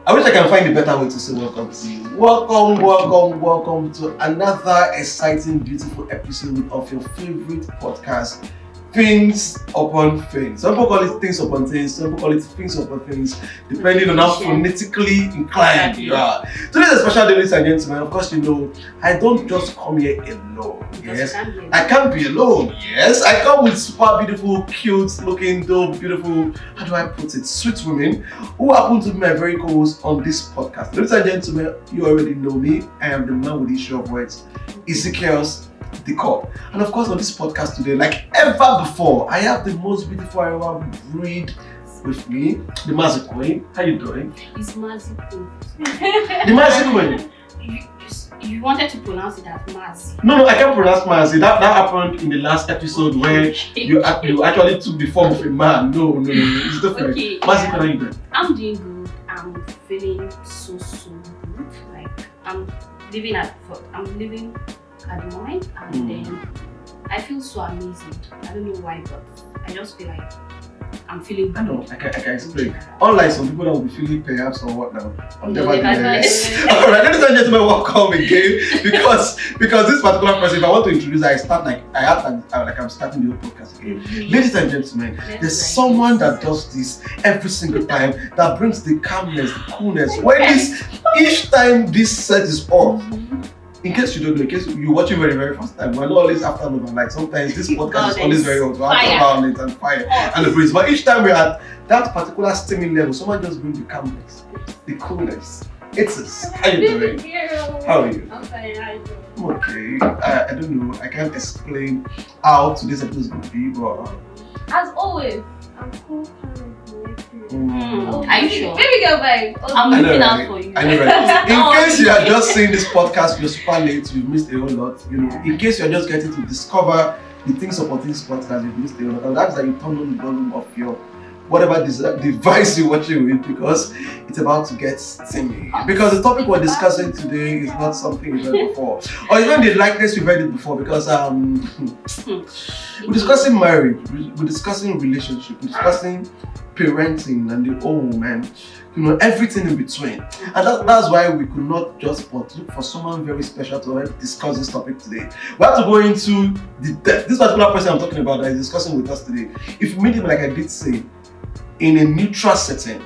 I wish I can find a better way to say welcome to you. Welcome to another exciting, beautiful episode of your favorite podcast, Things Upon Things. Some people call it Things Upon Things, some people call it Things Upon Things, depending on how phonetically inclined you are. Today's a special day, ladies and gentlemen. Of course, you know, I don't just come here alone. Yes, I can't be alone. Yes, I come with super beautiful, cute looking, dope, beautiful, how do I put it, sweet women who happen to be my very co-hosts on this podcast. Ladies and gentlemen, you already know me. I am the man with the issue of words, Ezekiel's Decor. And of course, on this podcast today, like ever before, I have the most beautiful ever breed with me, the Mazi Queen. How you doing? It's Mazi Queen. The Mazi Queen. You wanted to pronounce it as Mazi. No, I can't pronounce Mazi. That happened in the last episode where you actually took the form of a man. No, it's different. Okay, Mazi, how are you doing? I'm doing good. I'm feeling so good. Like I'm living at the moment, and then I feel so amazing. I don't know why, but I just feel like I'm feeling good. I know, I can explain. Unlike some people that will be feeling perhaps or what now. Nevertheless. Alright, ladies and gentlemen, welcome again. Because this particular person, if I want to introduce her, I'm starting the whole podcast again. Ladies and gentlemen, there's someone that does this every single time, that brings the calmness, the coolness. Each time this set is off. In case you don't know, in case you're watching very first time, we're not always afternoon and like sometimes this podcast is always very hot. We're after it and fire and the breeze. But each time we're at that particular steaming level, someone just brings the calmness, the coolness. It's us. How you doing? How are you? I'm fine. How are you doing? I'm okay. I don't know. I can't explain how today's episode is going to be, but as always, I'm cool. Are you sure? Baby girl vibe. I'm looking out for you. I know, right? In case you are just seeing this podcast, you're super late, you've missed a whole lot. You know, in case you're just getting to discover the Things Upon Things podcast, you've missed a whole lot. And that's like you turn on the volume of your whatever device you're watching with, because it's about to get steamy. Because the topic we're discussing today is not something you've heard before, or even the likeness you've heard it before. Because we're discussing marriage, we're discussing relationship, we're discussing parenting and the man, you know, everything in between. And that's why we could not just but look for someone very special to help discuss this topic today. We have to go into the depth. This particular person I'm talking about that is discussing with us today, if you meet him, like I did say, in a neutral setting,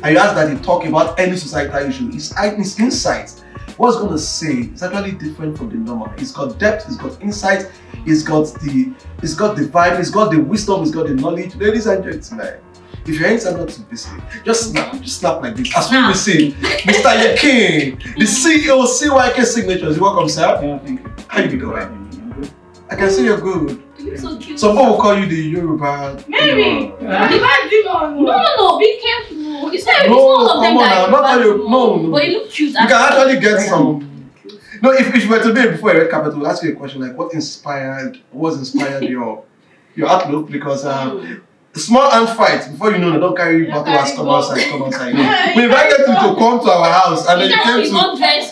and you ask that he talk about any societal issue, his insight, what he's going to say is actually different from the normal. He's got depth, he's got insight, he's got the vibe, he's got the wisdom, he's got the knowledge. Ladies and gentlemen, if your hands are not too busy, just snap like this. As we will see, Mr. Yakin, the CEO, CYK Signatures. Welcome, sir. Yeah, thank you. How you doing? I can see you're good. You look so cute. Some people will call you the Yoruba. Maybe. No, be careful. It's not all of them that No. But you look cute. You can actually get some. No, if you were to be before a red carpet, we'll ask you a question like, what inspired your outlook? Because small hand fight, before you know, they don't carry bottle as come outside. We invited you to come to our house and then you came to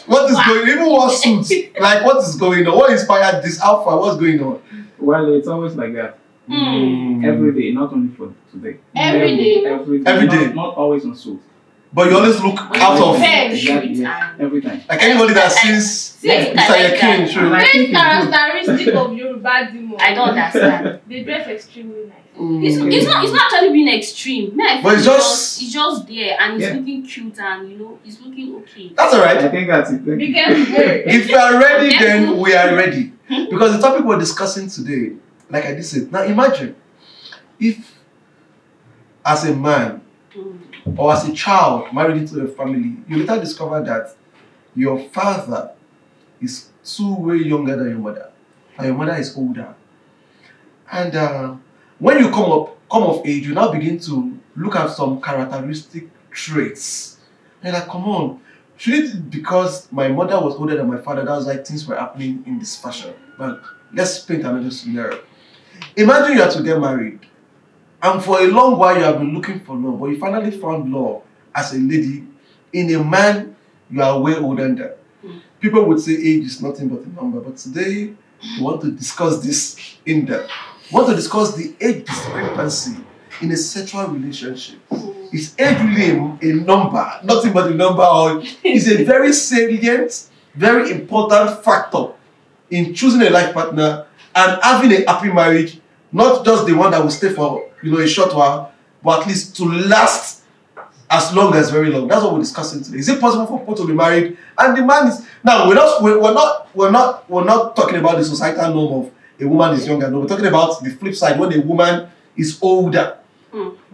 what is going on? Even what suits? Like what is going on? What inspired this outfit? What's going on? Well, it's always like that. Every day, not only for today. Every day. Every day. Not always on suit. But you always look out of Exactly, yeah. Every time. like anybody that sees Mr. Yakin, true. Very characteristic of Yoruba Demo. I don't understand. They dress extremely nice. It's not actually being extreme. No, But it's just there and it's looking cute and it's looking okay. That's alright. I think that's it. Because If you are ready, then we are ready. Because the topic we're discussing today, like I did say, now imagine if as a man or as a child married into a family, you later discover that your father is way younger than your mother, and your mother is older. And when you come of age, you now begin to look at some characteristic traits. And you're like, come on, should it be because my mother was older than my father, that was why things were happening in this fashion? But let's paint another scenario. Imagine you are to get married, and for a long while you have been looking for love, but you finally found love as a lady in a man you are way older than. People would say age is nothing but a number, but today we want to discuss this in depth. We want to discuss the age discrepancy in a sexual relationship. is age really a number, nothing but a number, or is a very salient, very important factor in choosing a life partner and having a happy marriage, not just the one that will stay for a short while, but at least to last as long as very long. That's what we're discussing today. Is it possible for people to be married? And the man is now we're not talking about the societal norm of a woman is younger. No, we're talking about the flip side when a woman is older.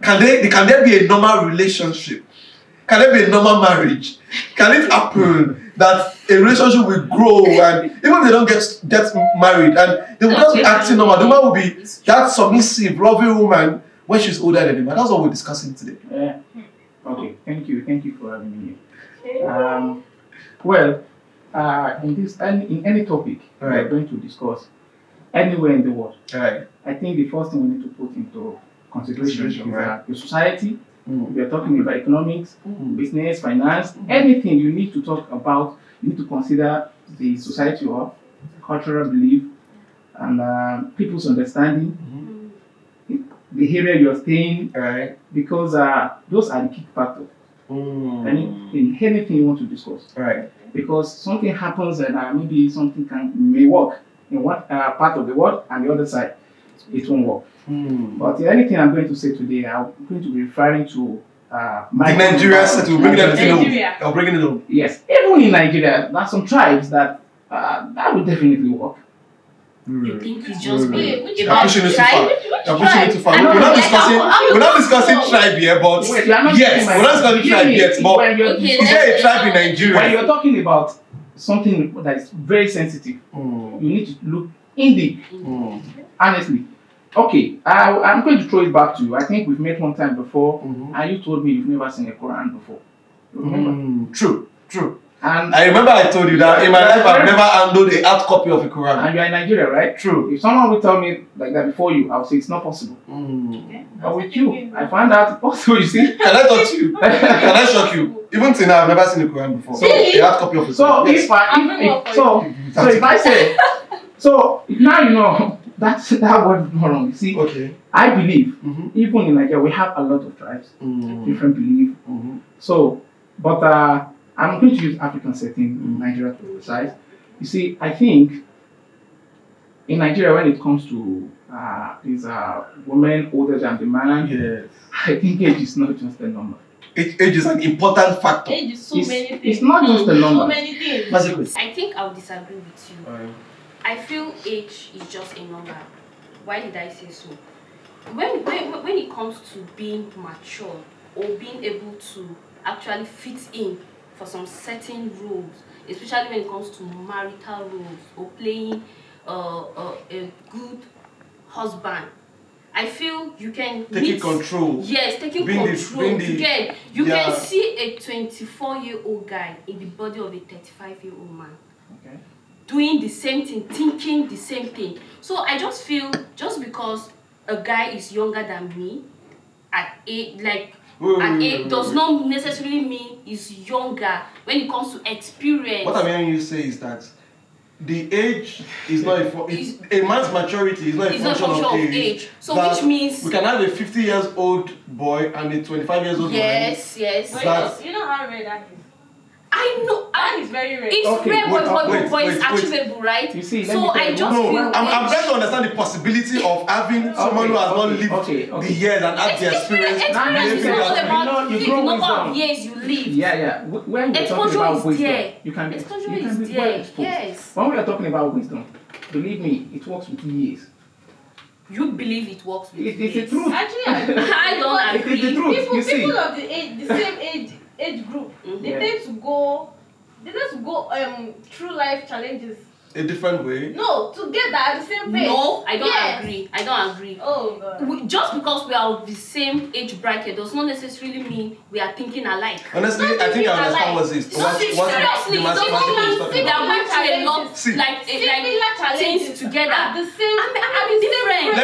Can there be a normal relationship? Can there be a normal marriage? Can it happen that a relationship will grow and even if they don't get married and they will just be acting normal? The woman will be that submissive, loving woman when she's older than the man. That's what we're discussing today. Yeah. Okay. Thank you for having me here. Well, in any topic we're going to discuss anywhere in the world, I think the first thing we need to put into consideration is the society. We are talking about economics, business, finance, anything you need to talk about. You need to consider the society you have, cultural belief, and people's understanding, the area you are staying, because those are the key factors. And in anything you want to discuss, because something happens and maybe something may work in one part of the world and the other side it won't work. But anything I'm going to say today, I'm going to be referring to the Nigerian settle, bringing it home. Yes, even in Nigeria, there are some tribes that will definitely work. You think it's just me? You're pushing it too far. We're not discussing tribe here, but we're not discussing tribe yet. But is there a tribe in Nigeria? When you're talking about something that is very sensitive, you need to look in deep. Honestly. Okay, I'm going to throw it back to you. I think we've met one time before, and you told me you've never seen a Quran before. Remember? True. And I remember I told you that in my life I've never handled a hard copy of a Quran. And you're in Nigeria, right? True. If someone would tell me like that before you, I would say it's not possible. But with you, I found out it's possible, you see. Can I touch you? Can I shock you? Even till now, I've never seen a Quran before. So a hard copy of a Quran. So if I say, so now you know that word is not wrong. You see, I believe even in Nigeria we have a lot of tribes, different beliefs. So, but I'm going to use African setting in Nigeria to be precise. You see, I think in Nigeria when it comes to these women older than the man, I think age is not just a number. Age is an important factor. Age is many things. It's not just a number. So many things. I think I'll disagree with you. I feel age is just a number. Why did I say so? When it comes to being mature or being able to actually fit in for some certain roles, especially when it comes to marital roles or playing a good husband, I feel you can taking control. Yes, taking control. You can see a 24-year-old guy in the body of a 35-year-old man. Doing the same thing, thinking the same thing. So I just feel just because a guy is younger than me at age, does not necessarily mean he's younger when it comes to experience. What I'm hearing you say is that the age is not a man's maturity is not a function of age. So which means we can have a 50 years old boy and a 25 years old yes. Wait, you know how rare that is? I know. That is very rare. It's rare, but it's achievable, right? You see, so I just feel. I'm trying to understand the possibility of having someone who has not lived the years and had the experience. Experience is not about the number of years you live. Yeah. When we're talking about wisdom, you can be well exposed. Yes. When we are talking about wisdom, believe me, it works with years. You believe it works with years? It's the truth. Actually, I don't agree. It is the truth. People of the same age group, they tend to go through life challenges a different way. No, together at the same pace. No, I don't agree. I don't agree. Oh God. Just because we are of the same age bracket does not necessarily mean we are thinking alike. Honestly, I think I understand what this. Seriously, it doesn't mean that we are not like things together. At the same, I mean different.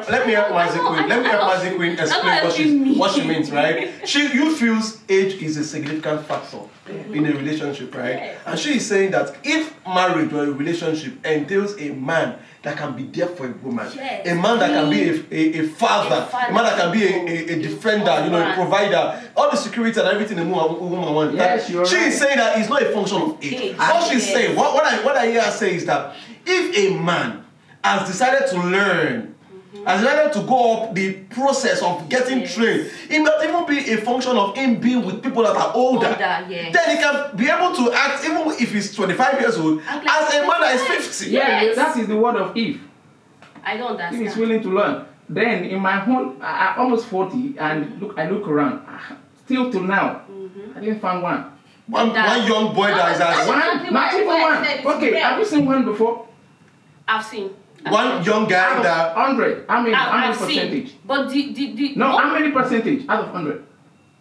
Let me help Mazi Queen. Let me help Mazi Queen explain what she means, right? You feels age is a significant factor in a relationship, right? Yes. And she is saying that if marriage were a relationship entails a man that can be there for a woman, Yes. a man that can be a father, a man that can be a defender, a provider, all the security and everything a woman wants. Yes, you're she right. is saying that it's not a function of age. What she's saying, what I hear her say is that if a man has decided to learn, has decided to go up the process of getting trained, it might even be a function of him being with people that are older. Then he can be able to act, even if he's 25 years old, as a man that is 50. Yeah, that is the word of Eve. I don't understand. If he's willing to learn. Then in my whole, I'm almost 40, and I look around, still till now, I didn't find one. One young boy that is as One, not even one. Okay, have you seen one before? I've seen. One young guy that 100. How many I've percentage? seen. But the No, how many percentage out of 100?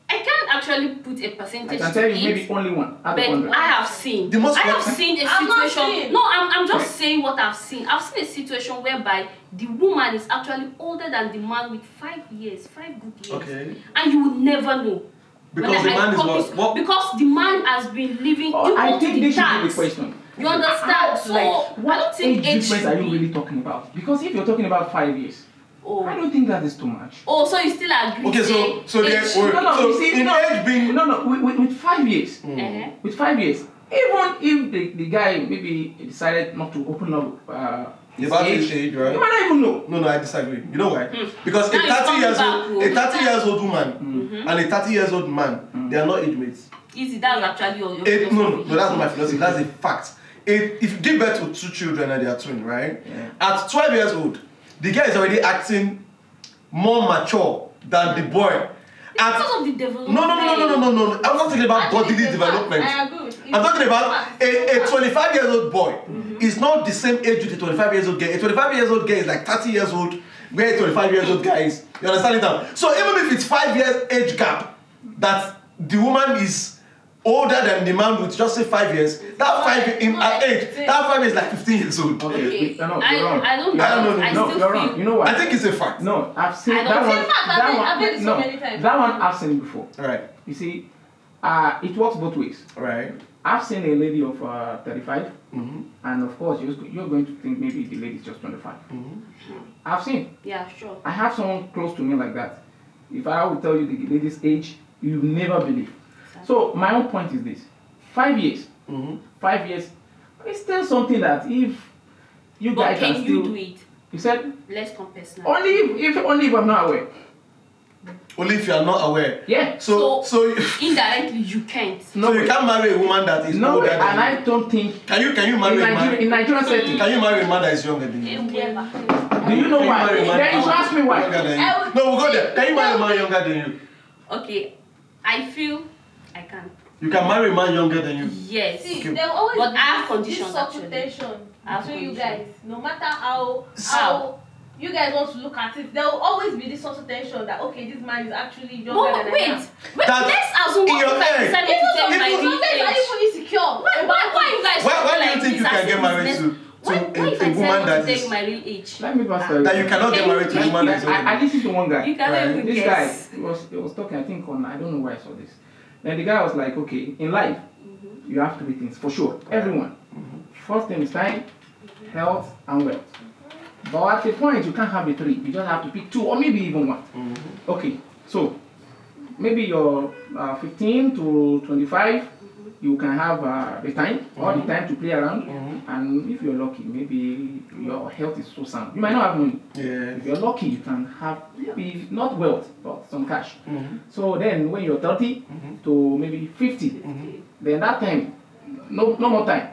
I can't actually put a percentage. I can tell you to maybe it, only one out of but 100. I have seen. The most I have seen a I'm not situation. seeing. No, I'm just saying what I've seen. I've seen a situation whereby the woman is actually older than the man with 5 years, 5 good years. Okay. And you would never know. Because the man is what? Because the man has been living. Oh, I think this should be the chance. question. You understand? So Like, I what don't think age age difference should are you be- really talking about? Because if you're talking about 5 years, I Oh. don't think that is too much. Oh, so you still agree? Okay, say so there, age- so you see, in age being with 5 years, Uh-huh. with 5 years, even if the guy maybe decided not to open up his about age, his age, right? you might not even know. No, I disagree. You know why? Because Now it's coming back, 30 years old woman and a 30 years old man, they are not age mates. Easy, that's actually your No, philosophy. that's not my philosophy. That's a fact. If you give birth to 2 children and they are twin, right? Yeah. At 12 years old, the guy is already acting more mature than the boy. Because of the development. No. I'm not talking about bodily development. I agree with you. I'm talking about a 25 years old boy is not the same age with a 25 years old girl. A 25 years old girl is like 30 years old, where a 25 years old guy is. You understand it now? So even if it's 5 years age gap, that the woman is older than the man with just say 5 years, that 5 in at age, that 5 is like 15 years old. Okay. No, I you're wrong. don't I don't know. I No, still you're feel wrong. You know what? I think it's a fact. No, I've seen I don't that think- one. In fact, I've heard it so many times. That one I've seen before. Right. You see, it works both ways. Right. I've seen a lady of 35, Mm-hmm. and of course you're going to think maybe the lady's just 25. I've seen. Yeah, sure. I have someone close to me like that. If I would tell you the lady's age, you never believe. So my own point is this: 5 years. 5 years. It's still something that if you But guys can are you still. do it? You said Let's compare now. only if I'm not aware. Only if you are not aware. Yeah. So indirectly you can't. so you can't marry a woman that is No, older and than you. I don't think Can you marry a man? in Nigerian setting. Can you marry a man that is younger than you? Never. Do you know Can why? marry a man Then you should ask me younger why. than you? No, we'll go there. Can you marry a man younger than you? Okay, I feel I can. You can marry a man younger than you. Yes. See, Okay. there will always But be I have this conditions, subtle actually. tension I have between you conditions. guys. No matter how you guys want to look at it, there will always be this subtle tension that okay, this man is actually younger But than wait, I am. That- let's assume in what your if I head. decide not to tell my Even real sometimes are age? even insecure. Why you guys Why do you like think you this can as get if married it's to Why if I a decide woman not to that take is my real age? Let me pass that. that you cannot get married to a woman that is older I than you? listened to one guy. You cannot Right. even This guess. guy was talking, I think on, I don't know where I saw this. Then the guy was like, okay, in life, you have 3 things for sure. Everyone. First thing is time, health, and wealth. But at the point, you can't have the 3. You just have to pick 2 or maybe even 1. Okay, so maybe you're 15 to 25. You can have the time, all the time to play around. And if you're lucky, maybe your health is so sound. You might not have money. Yeah. If you're lucky, you can have maybe not wealth, but some cash. So then when you're 30 to maybe 50, then that time, no more time.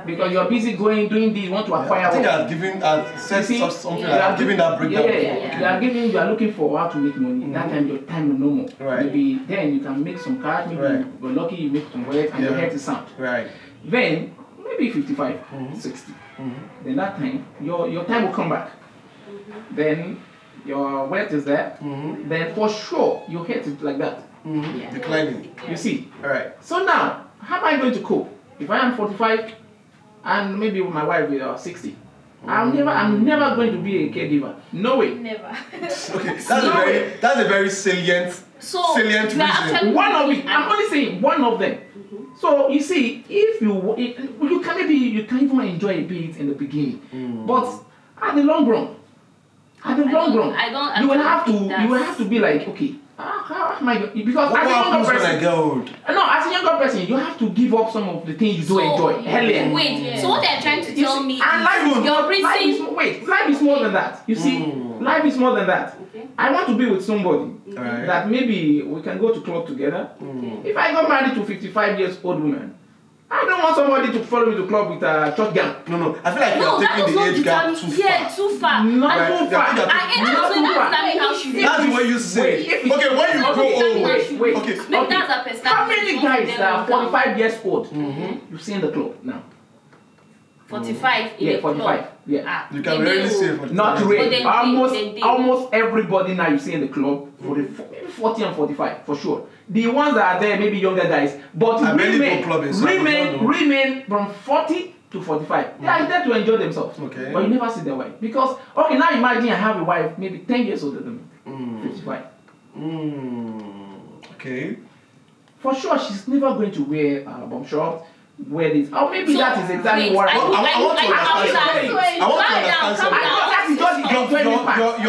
Because you're busy doing this, you want to acquire I think wealth. I've given, I've said You see, something you like are giving that breakdown. Yeah. You are looking for how to make money. That time your time is no more. Right. Maybe then you can make some cash, maybe Right. you're lucky you make some wealth and your Yeah. health is sound. Right. Then maybe 55, 60. Then that time your time will come back. Then your wealth is there. Then for sure your health is like that. Declining. You see. Alright. So now, how am I going to cope? If I am 45 and maybe my wife is 60, I'm never going to be a caregiver. No way. Never. Okay, that's a very salient So salient you are reason. actually One of it. I'm only saying one of them. So you see, if you can even enjoy a bit in the beginning, but at the long run, you will have to be like, okay, how am I going? Because What as a younger happens when I person, get old? no, as a younger person, you have to give up some of the things you do enjoy earlier. Wait, so what they're trying to tell me And life is more than that. You see, life is more than that. Okay. I want to be with somebody Alright. that maybe we can go to club together. If I got married to 55 years old woman, I don't want somebody to follow me to club with a shotgun. No. I feel like you're taking the age gap too far. Too far. Not too far. Not too far. How she feels. That's the way you say it. Okay, when you grow old. Wait. Okay. Maybe that's a personality. How many guys that are 45 years old you see in the club now? 45 in Yeah, a 45. club. Yeah. You can really say for Not But really. then Almost everybody now you see in the club, maybe 40 and 45 for sure. The ones that are there, maybe younger guys, but I barely go clubbing, so I don't know. remain from 40 to 45. They are there to enjoy themselves. Okay. But you never see their wife. Because, okay, now imagine I have a wife maybe 10 years older than me, 55. Okay. For sure, she's never going to wear a bomb short, wear this. Or maybe So, that is exactly wait, what I want to understand. I want to understand I know that is just the enjoyment part.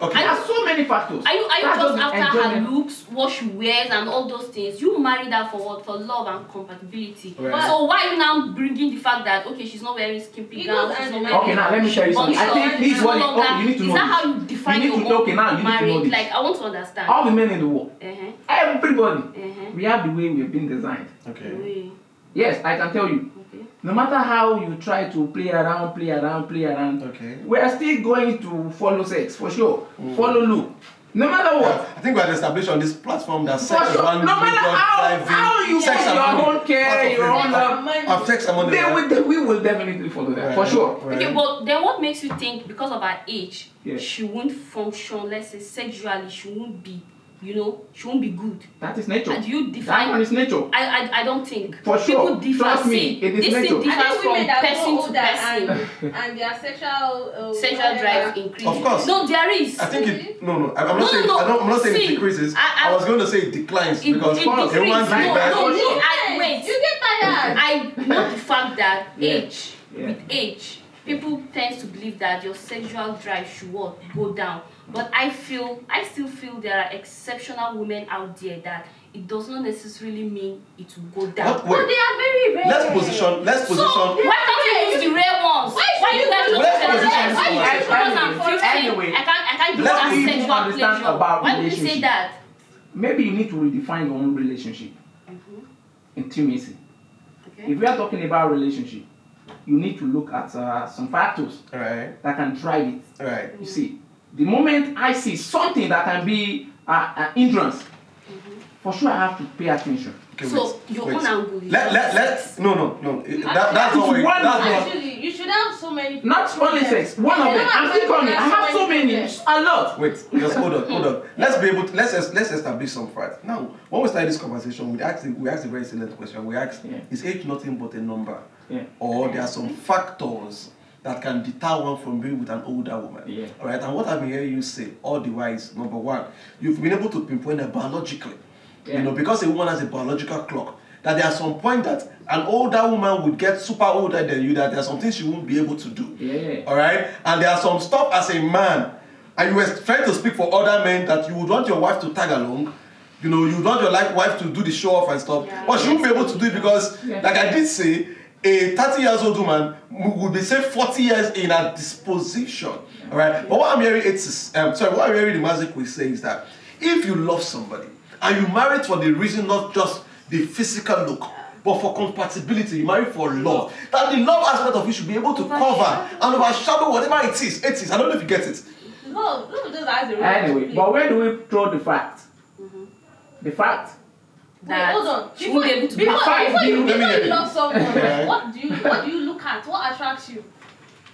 Okay. There are so many factors. Are you That's just the after her enjoyment. looks, what she wears, and all those things? You married her for what? For love and compatibility. Right. So why are you now bringing the fact that okay, she's not wearing skimpy gowns, she's not wearing Okay, now let me tell you something. I think this is what you need to know. Is that how you this. define You need your to- own okay, now you need to know marriage? this. Like I want to understand. All the men in the world, everybody, Uh-huh. we have the way we've been designed. Okay. Wait, Yes, I can tell you. okay. No matter how you try to play around, Okay. we are still going to follow sex for sure. Follow look. No matter what. I think we had established on this platform that For sex is sure. one No matter how you sex put and your money. own care, Part of your it. own love, Of sex and money. we will definitely follow that. Right. For sure. Right. Okay, but then what makes you think because of her age, Yeah. she won't function, let's say sexually, she won't be, she won't be good? That is nature. And you That define one is nature. I don't think. For sure. People differ. Trust me, See, it is this nature. thing I differs think from women that person go to older person. and their sexual Sexual drive increases. Of course. No, there is. I think it. No. I'm No, not saying. no. I'm not saying it See, decreases. I was going to say it declines It because decreases. everyone's No, like that. wait. You get tired. I know the fact that Yeah. with age, people tend to believe that your sexual drive should go down. But I still feel there are exceptional women out there that it does not necessarily mean it will go down. What? But they are very rare. Let's position. So why can't you use the rare ones? Why you guys don't Let's tell position us? this Why you one. guys because I'm 50, Anyway, I can't give let's that people sexual understand pleasure. about Why would you say relationship. that? Maybe you need to redefine your own relationship. Intimacy. Okay. If we are talking about relationship, you need to look at some factors Alright. that can drive it. Alright. You see, the moment I see something that can be an hindrance, for sure I have to pay attention. Okay, So your own angle is Let's no. That's not what. If you want That's not. Actually, you should have so many. Not only sex, one of them. I'm still coming. I have so many, a lot. Wait, just hold on. Let's be able to let's establish some facts. Now, when we started this conversation, we asked a very silent question. We asked, is age nothing but a number? Yeah. Or there are some factors that can deter one from being with an older woman. Yeah. Alright, and what I've been hearing you say all the while is number one, you've been able to pinpoint it biologically. Yeah. Because a woman has a biological clock, that there are some point that an older woman would get super older than you, that there are some things she won't be able to do. Yeah. Alright? And there are some stuff as a man, and you were trying to speak for other men that you would want your wife to tag along. You would want your wife to do the show off and stuff. Yeah. But she won't be able to do it because, like I did say, a 30 years old woman would be say 40 years in a disposition. Alright? But what I'm hearing what I'm hearing the magic will say is that if you love somebody and you marry for the reason not just the physical look, but for compatibility, you marry for love. That the love aspect of you should be able to cover and overshadow whatever it is. I don't know if you get it. No, just ask the Anyway, but where do we throw the fact? The fact. Wait, hold on. She won't be able to Before you Let me love someone, Yeah. what do you look at? What attracts you?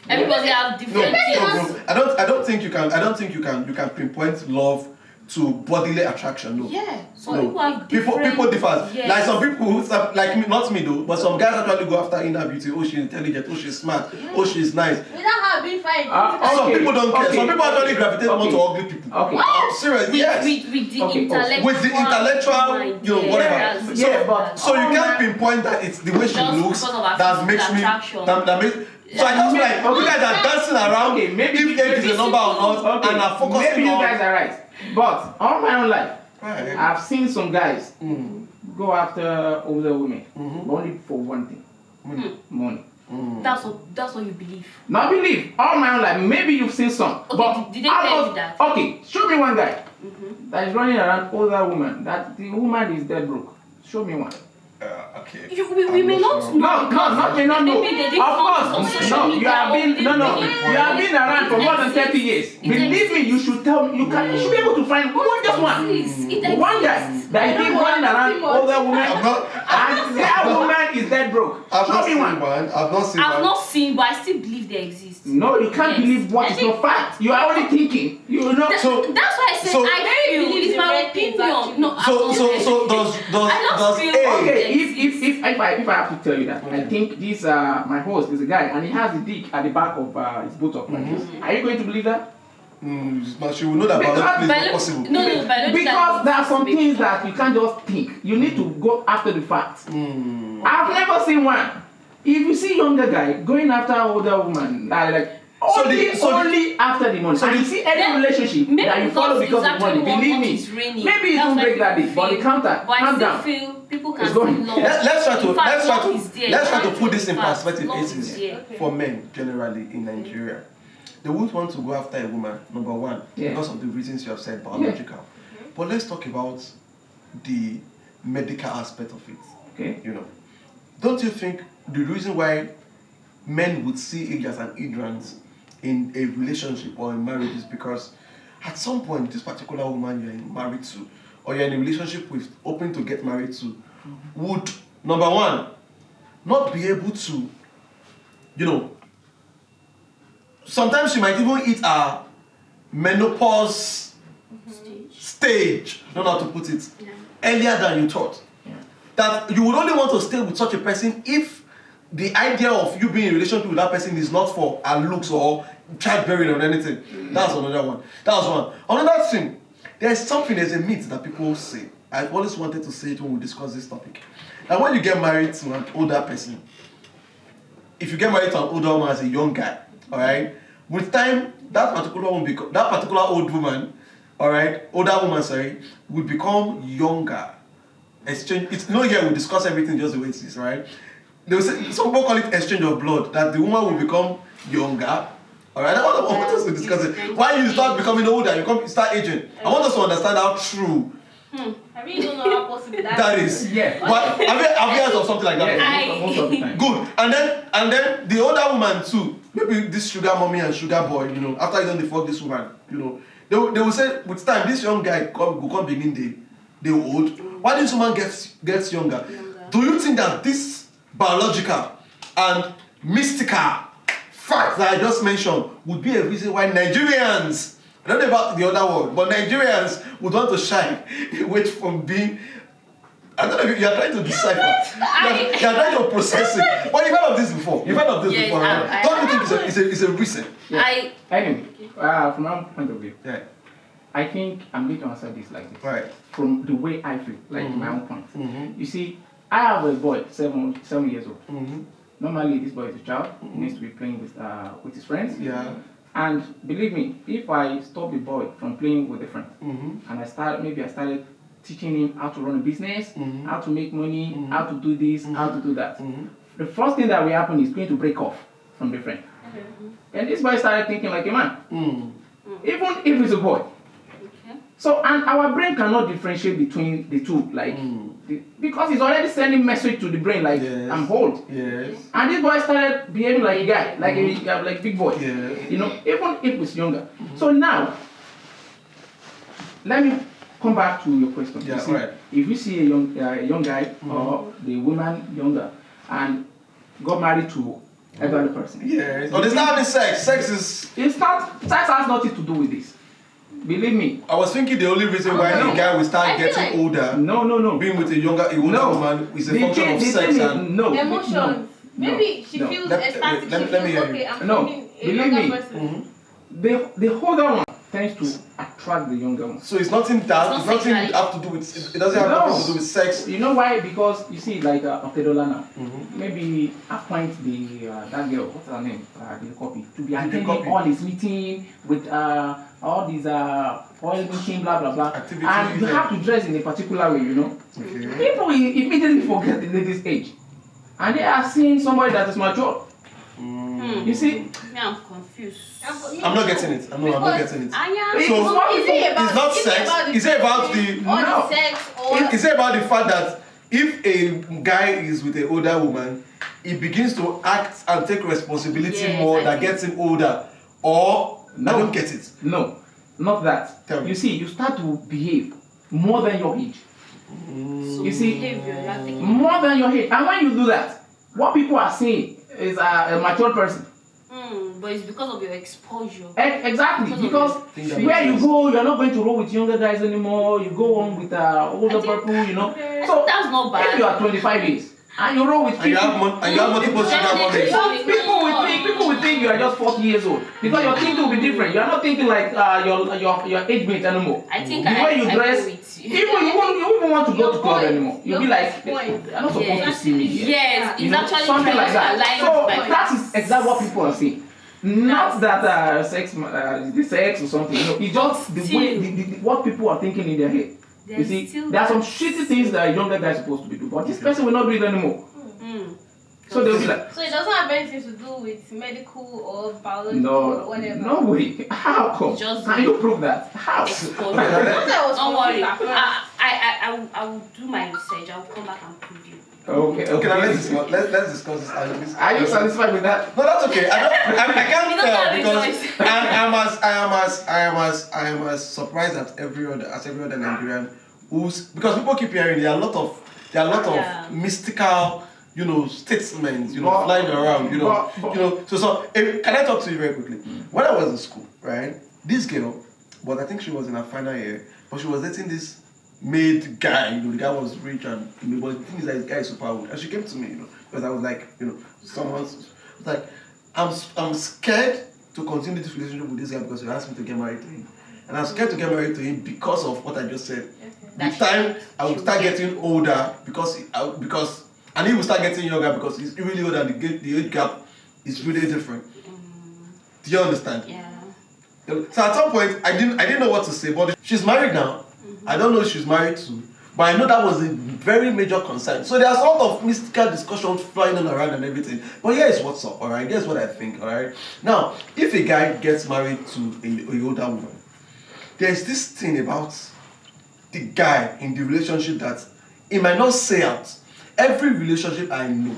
Everybody have No, different things. bro. I don't think you can pinpoint love to bodily attraction. No. Yeah. Some No. people have different. People differ. Yes. Like some people who start, like me, not me though, but some guys actually go after inner beauty. Oh, she's intelligent. Oh, she's smart. Oh, she's nice. Without her being fine. Okay. Some people don't care. Some people actually gravitate more Okay. to ugly people. Okay. I'm serious. Yes. With the Okay, intellectual, With the intellectual, mind, you know, yeah, whatever. that's- Yeah, but So you can't pinpoint that it's the way she Just looks because of her that physical makes me attraction. that makes. So I just feel like you guys are dancing around. Okay, maybe if age is a number or not, Okay, and are focusing maybe you on. guys are right. But all my own life, Right. I've seen some guys Mm. go after older women, Mhm. but only for one thing: money. That's what you believe. Not believe. All my own life, maybe you've seen some. Okay, but did they out tell of- you that? Okay, show me one guy that is running around older woman. That the woman is dead broke. Show me one. Okay. We may not know. Not may not know. Maybe they didn't Of come on course, social no. media You have or been they no. didn't- You have been around for more than 30 years. It Believe me, you should tell me. You should be able to find just one. It One guy exists. that is been running around older women, I've not. and that woman is dead broke. I've not Show me seen one. one. I've not seen I've one. not seen, but I still believe they exist. No, you can't Yes. believe what is not fact. You are only thinking. You know. So- That's why I said so- I feel believe it's in my red things, opinion. actually. No, So I does feel A? Okay, if I have to tell you that, I think this my host is a guy and he has the dick at the back of his buttock like this. Are you going to believe that? But she will know that Because biology is not Biolo- possible. No, biology Because there are some possible. things that you can't just think. You need to go after the facts. I've never seen one. If you see younger guy going after older woman, like only after the money. so And you the- see any Then- relationship maybe that you follow because it's of money, actually believe what me. is raining. Maybe it That's won't why break that people day, but the feel- counter, But I calm still down. feel people can It's still going. love. Let's try to In fact, let's try love is to there. let's try to Love put this in fact, perspective. love is Aces there. for men generally in Nigeria, they would want to go after a woman. Number one, Yeah. because of the reasons you have said, biological. But let's talk about the medical aspect of it. Okay. You know, don't you think the reason why men would see age as an hindrance in a relationship or in marriage is because at some point this particular woman you're married to or you're in a relationship with, hoping to get married to, would, number one, not be able to, you know, sometimes she might even hit a menopause stage, I don't know how to put it, earlier than you thought. That you would only want to stay with such a person if the idea of you being in a relationship with that person is not for her looks or childbearing or anything. That's another one. That was one. Another thing, there's a myth that people say. I always wanted to say it when we discuss this topic. And when you get married to an older person, if you get married to an older woman as a young guy, alright, with time, that particular old woman, alright, older woman, sorry, would become younger. Exchange, it's no here we discuss everything just the way it is, right? They will say, some people call it exchange of blood, that the woman will become younger. Alright, I want us to discuss it. Why you start becoming older, you start aging. I want us to understand how true I really don't know how possible that is. Yeah. But have you heard of something like that? Yeah, most of the time. Good. And then the older woman too, maybe this sugar mommy and sugar boy, you know, after you don't fuck this woman, you know, they will say with time this young guy will come begin they old. Why this woman gets younger? Do you think that this biological and mystical fact that I just mentioned would be a reason why Nigerians, I don't know about the other world, but Nigerians would want to shy away from being, I don't know if you are trying to decipher. You are trying to process it. But you've heard of this before. You've heard of this Yes, before. Right? Don't you think it's a reason? Yeah. Anyway, from my point of view, Yeah. I think I'm going to answer this like this. Right. From the way I feel, like my own point. Mm-hmm. You see, I have a boy, 7 years old. Mm-hmm. Normally, this boy is a child. He needs to be playing with his friends. Yeah. And believe me, if I stop the boy from playing with a friend, Mm-hmm. and I started teaching him how to run a business, Mhm. how to make money, Mhm. how to do this, how to do that. Mm-hmm. The first thing that will happen is going to break off from the friend. And this boy started thinking like a man, Mm. even if he's a boy. Okay. So, and our brain cannot differentiate between the two, like, because it's already sending message to the brain, like, Yes. I'm old. Yes. And this boy started behaving like a guy, like big boy. Yes. You know, even if he's younger. So now, let me come back to your question. Yeah, You see, right. if you see a young guy or the woman younger and got married to elderly person, Yes. Or they start having sex. Sex is. it's not, sex has nothing to do with this. Believe me. I was thinking the only reason why No. the guy will start I feel getting like- older, No. being with a older woman, is a The function thing- of the sex thing is- and. no. Emotions. No. Maybe she No. feels Let- ecstatic. let She me feels hear you. okay. I'm No, feeling a believe younger me. person. Mhm. The older one tends to attract the younger ones. So it's nothing that It's it's not nothing sexuality. have to do with it doesn't have nothing to do with sex. You know why? Because you see, like Otedola now, Mm-hmm. maybe appoint the that girl, what's her name, the copy, to be attending copy. all his meeting with all these oil meeting, blah blah blah, Activities and you have to dress in a particular way, you know. Okay. People immediately forget the lady's age, and they are seeing somebody that is mature. You see, Yeah, I'm confused. I'm not getting it. I'm not getting it. I am. It's So not- Is it about, it's not is sex. It about the Is it about person, the or No. the sex or Is it about the fact that if a guy is with an older woman, he begins to act and take responsibility Yes, more I that think- gets him older? Or No. I don't get it. no, not that. Tell me. You see, you start to behave more than your age. So You see- behavior, you are taking. More than your age. And when you do that, what people are seeing is a mature person. But it's because of your exposure. Exactly, because Think that where you makes go, you're not going to roll with younger guys anymore. You go on with older people, you know. So That's not bad. if you are 25 years and you roll with And you people, have multiple sugar Definitely. mommies. people will think you are just 40 years old because your thinking will be different. You are not thinking like your age mate anymore. I think The way you I dress, go with you. Even you won't even want to go to club anymore. You'll be Your like, first point. you're not supposed to Yes. see me here. Yes, You it's know, actually something trying like to that. align So with my that is exactly what people are saying. Not that the sex or something. No, it's just the way what people are thinking in their head. You There's see, still there are some that- shitty things that a younger guy is supposed to be doing, but this person will not do it anymore. So they'll be like, So it doesn't have anything to do with medical or biological no, or whatever. no way. How come? Just Can you prove that? How? Exposure. Don't Don't worry. I will do my research. I'll come back and prove you. Okay, now let's discuss this. Are you satisfied with that? No, that's okay. I can't You don't tell have a because choice. I am as surprised as every other Nigerian because people keep hearing there are a lot of Yeah. mystical, statements, But- flying around, but- So can I talk to you very quickly? When I was in school, right? This girl, but I think she was in her final year, but she was dating this made guy, the guy was rich and but the thing is that this guy is super old. And she came to me, because I was like, someone's like, I'm scared to continue this relationship with this guy because he asked me to get married to him. And I'm scared to get married to him because of what I just said. That's The time I will true. start getting older because and he will start getting younger because he's really older and the age gap is really different. Do you understand? Yeah. So at some point I didn't know what to say, but she's married now. I don't know who she's married to, but I know that was a very major concern. So there's a lot of mystical discussions flying on around and everything. But here's what's up, alright? Here's what I think, alright? Now, if a guy gets married to a older woman, there's this thing about the guy in the relationship that he might not say out. Every relationship I know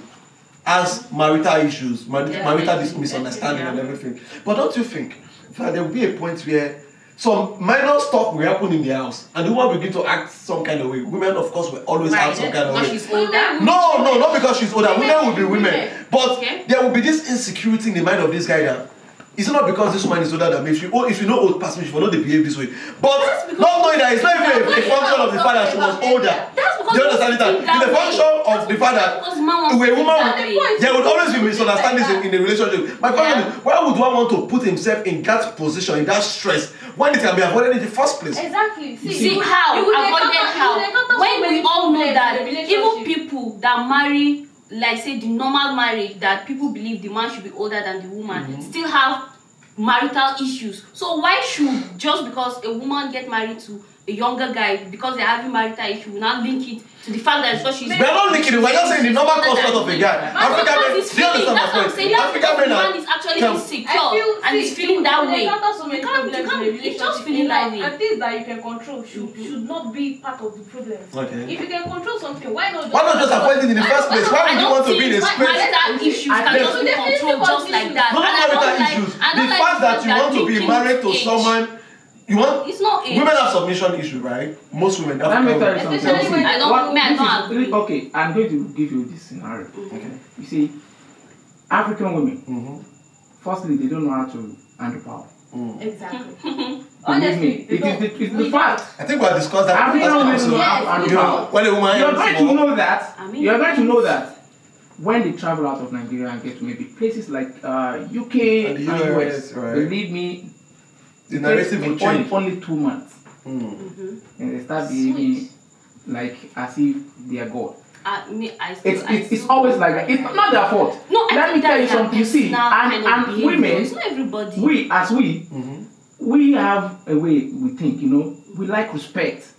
has marital issues, marital misunderstanding and everything. But don't you think that there will be a point where some minor stuff will happen in the house and the woman will begin to act some kind of way? Women, of course, will always act some kind of Because way. she's older. No, not because she's older. Women will be women. But Okay. there will be this insecurity in the mind of this guy that it's not because this woman is older than me. If you know old past me, she will not behave this way. But not knowing that it's not even a function of the fact that she was older. That's because Do you understand it? think that It's a way. function of the fact that Because man wants a to woman, think that way. there would always be misunderstandings in a relationship. My question is, why would one want to put himself in that position, in that stress, when it can be avoided in the first place? Exactly. See how you will avoided encounter- how you will encounter so when we many all know problems that in a even relationship. people that marry, like say the normal marriage that people believe the man should be older than the woman, still have marital issues. So why should just because a woman get married to a younger guy because they're having marital issue, we now link it to the fact that it's because she's. We are not linking it, we're just saying the normal construct of a guy. African men, That's do you understand my what I'm point? saying. That's African because the men man are. is actually Tell- insecure and see, is feeling that you way. encounter so many You can't- problems you in a can't- it's just relationship feeling in that life, way. and things that you can control should not be part of the problem. Okay. If you can control something, why not? Why not just avoid it in the first place? Why would you want to be in a space? Marital issues can Yes. just be controlled just like that. Not And I don't marital like- issues. I The don't like fact that you want to be linking married to age. someone, you want. It's not age. Women have submission issue, right? Most women. Let me tell you something. Especially when- I don't- me, I don't agree. Okay, I'm going to give you this scenario. Okay. You see, African women, Mm-hmm. firstly, they don't know how to handle power. Exactly. Believe Honestly, me, it's the fact. I think we have discussed that. African women don't know Yes, how to handle You know, power. when a woman You're is going to small, know that. I mean, You're going to know that when they travel out of Nigeria and get to maybe places like UK And and the US, US. right. Believe me, The narrative will change. Only 2 months. And they start behaving like as if they are God. It's always like that. It's not their fault. No, let me tell you something. You see, and women, it's not everybody. We have a way we think. We like respect.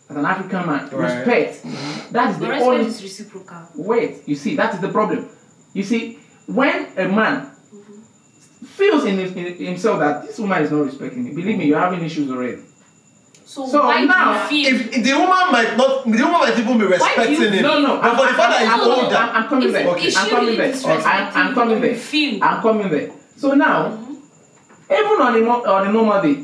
As an African man, respect. That is the respect only. Is reciprocal. Wait, you see, that is the problem. You see, when a man feels in himself that this woman is not respecting me, believe me, you're having issues already. So why now, do you feel? If the woman might even be respecting him. No. But for the fact that he's older, I'm coming there. Okay. I'm coming there. So now, even on a normal day,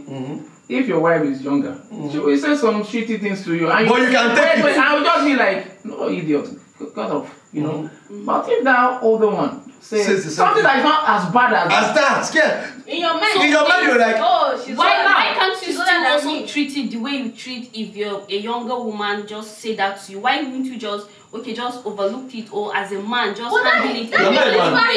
if your wife is younger, she will say some shitty things to you, and but you can take it. I will just be like, no, idiot, cut off, But if that older one says something that is not as bad as that, yeah. In your mind, you're like, oh, she's why can't you she's still also treat it the way you treat if you're a younger woman? Just say that to you. Why wouldn't you just overlook it, or as a man just handle it? You're not a man.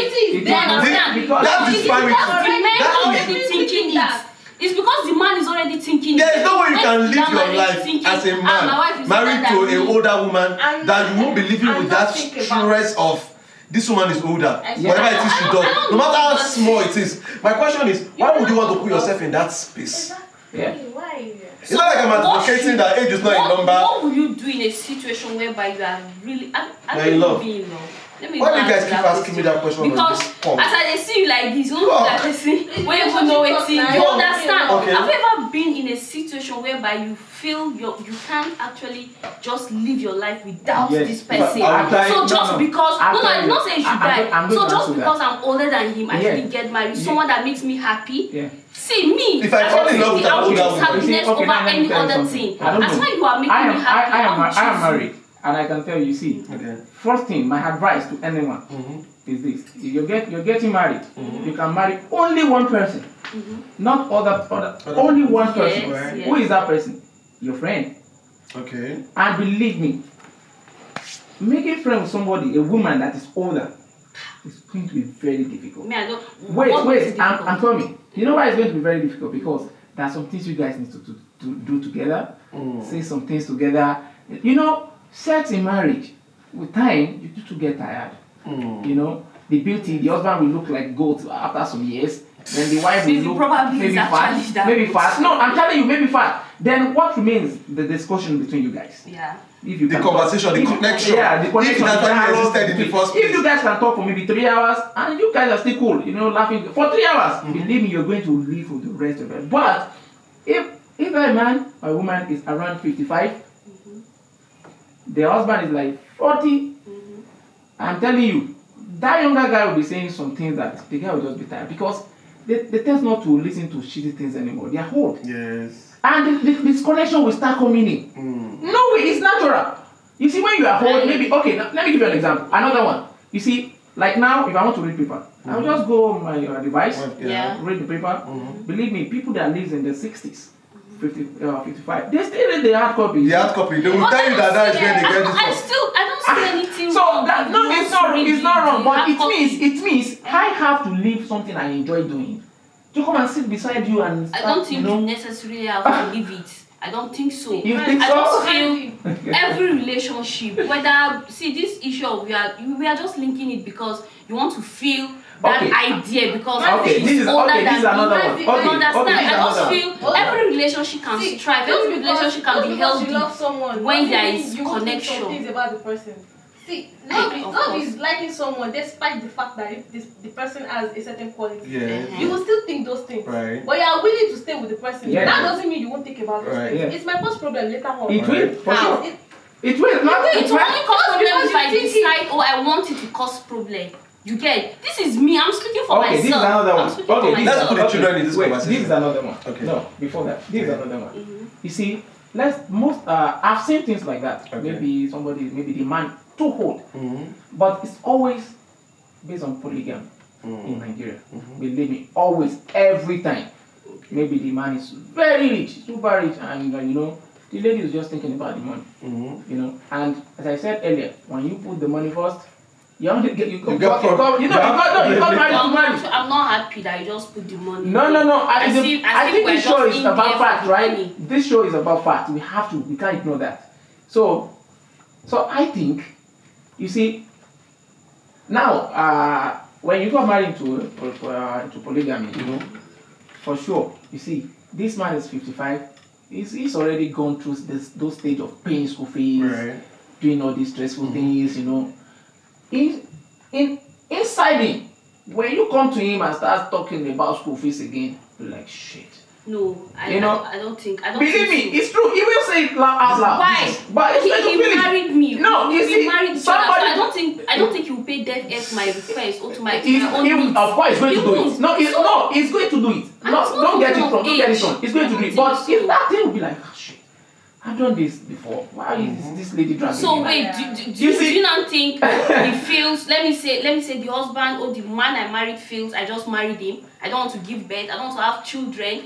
They understand That disparity. The men are already thinking it. It's because the man is already thinking. There is no way you can live that your man life is thinking, as a my wife man is married to older an than older woman And that you won't be living with that stress of this woman is older. Whatever it is she does, no matter how small it is. My question is, why would you want to put yourself in that space? Yeah. Why? It's not like I'm advocating that age is not a number. What would you do in a situation whereby you are really? I in love. be in love. Let me Why do you go guys ask keep that asking me that question? Because as I see you like this, you don't know that person. When you even know it, you understand. Okay. Have you ever been in a situation whereby you feel you can't actually just live your life without this person? So just because I'm not saying you should die. So just because I'm older than him, I shouldn't get married. Someone that makes me happy. Yeah. See me. If I fall in love with an older woman, happiness over any other thing. As why you are making me happy. I am married, and I can tell you. See, okay. First thing, my advice to anyone is this: if you're getting married, you can marry only one person, not other only one person. Yes. Who is that person? Your friend. Okay. And believe me, making friends with somebody, a woman that is older, is going to be very difficult. Me, I don't. Wait, I'm coming. You know why it's going to be very difficult? Because there are some things you guys need to do together, say some things together. Sex in marriage, with time, you two get tired. The beauty, the husband will look like goat after some years. Then the wife will look maybe fat. No, I'm telling you, maybe fat. Then what remains? The discussion between you guys. Yeah. If you The conversation, the connection. Yeah, the connection. If that existed in the first place. If you guys can talk for maybe 3 hours and you guys are still cool, laughing for 3 hours, believe me, you're going to live for the rest of it. But if a man or a woman is around 55, the husband is like 40, I'm telling you, that younger guy will be saying some things that the guy will just be tired because they tend not to listen to shitty things anymore. They are old. Yes. And this connection will start coming in. No way, it's natural. You see, when you are old, maybe, okay, now, let me give you an example. Another one. You see, like now, if I want to read paper, I'll just go on my device, read the paper. Believe me, people that live in the 60s, 55, they still read the hard copy. The hard copy, they will tell you that is where they get it from. I don't see anything so wrong. that, no, it's not wrong, but it means I have to leave something I enjoy doing to come and sit beside you and start, I don't think you necessarily have to leave it. I don't think so. You think I so? just feel every relationship, this issue of we are just linking it because you want to feel that idea because she's older than this is another one. you understand? I just feel one. every relationship can strive, every relationship can be healthy when there is connection. Things about the person. See, love is liking someone despite the fact that the person has a certain quality. Yeah. You will still think those things. Right. But you are willing to stay with the person. Yeah. That doesn't mean you won't think about those things. Yeah. It's my first problem later on. It will, for sure. It will. It will only cause problem because if I you think decide, I want it to cause problem. You get? This is me. I'm speaking for myself. This is another one. I'm speaking for let's myself. put the children in this conversation. This is another one. Okay. No, before that, this is another one. You see, I've seen things like that. Okay. Maybe the man too old, but it's always based on polygamy in Nigeria. Believe me, always, every time. Maybe the man is very rich, super rich, and the lady is just thinking about the money. And as I said earlier, when you put the money first, You got married to marriage. I'm not happy that you just put the money. No. I think this show is about fact, right? Money. This show is about fact. We can't ignore that. So I think, you see, now when you got married to polygamy, for sure, you see, this man is 55. He's already gone through those stage of paying school fees, right, doing all these stressful things, Inside him, when you come to him and start talking about school fees again, you're like, shit. No, I don't think. Believe me, it's true. He will say it out loud. Why? But he married me. No, you see, married somebody. I don't think he will pay death at my request or to my own needs. Of course, he's going to do it. He's going to do it. Don't get it wrong. He's going to do it. But if that thing will be like, oh, shit, I've done this before. Why is this lady dragging me? So wait, do you not think he feels? Let me say the husband or the man I married feels I just married him. I don't want to give birth. I don't want to have children.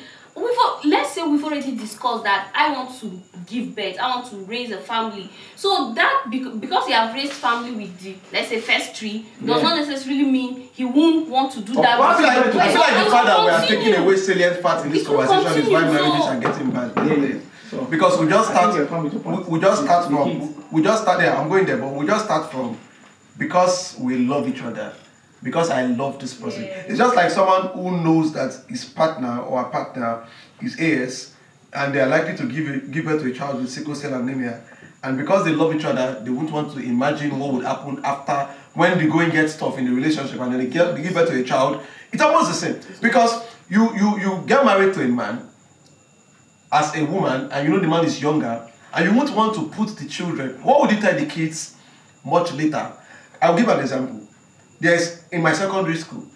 Let's say we've already discussed that I want to give birth. I want to raise a family. So that because he have raised family with the, let's say, first three, does not necessarily mean he won't want to do that. I feel like the fact that we are taking away salient parts in this conversation is why marriages are getting bad. So, because we just start there. I'm going there, but we just start from because we love each other. Because I love this person. Yeah. It's just like someone who knows that his partner or a partner is AS and they are likely to give birth to a child with sickle cell anemia. And because they love each other, they won't want to imagine what would happen after when the going gets tough in the relationship and then they give birth to a child. It's almost the same. Because you get married to a man as a woman and the man is younger and you won't want to put the children. What would you tell the kids much later? I'll give an example. In my secondary school,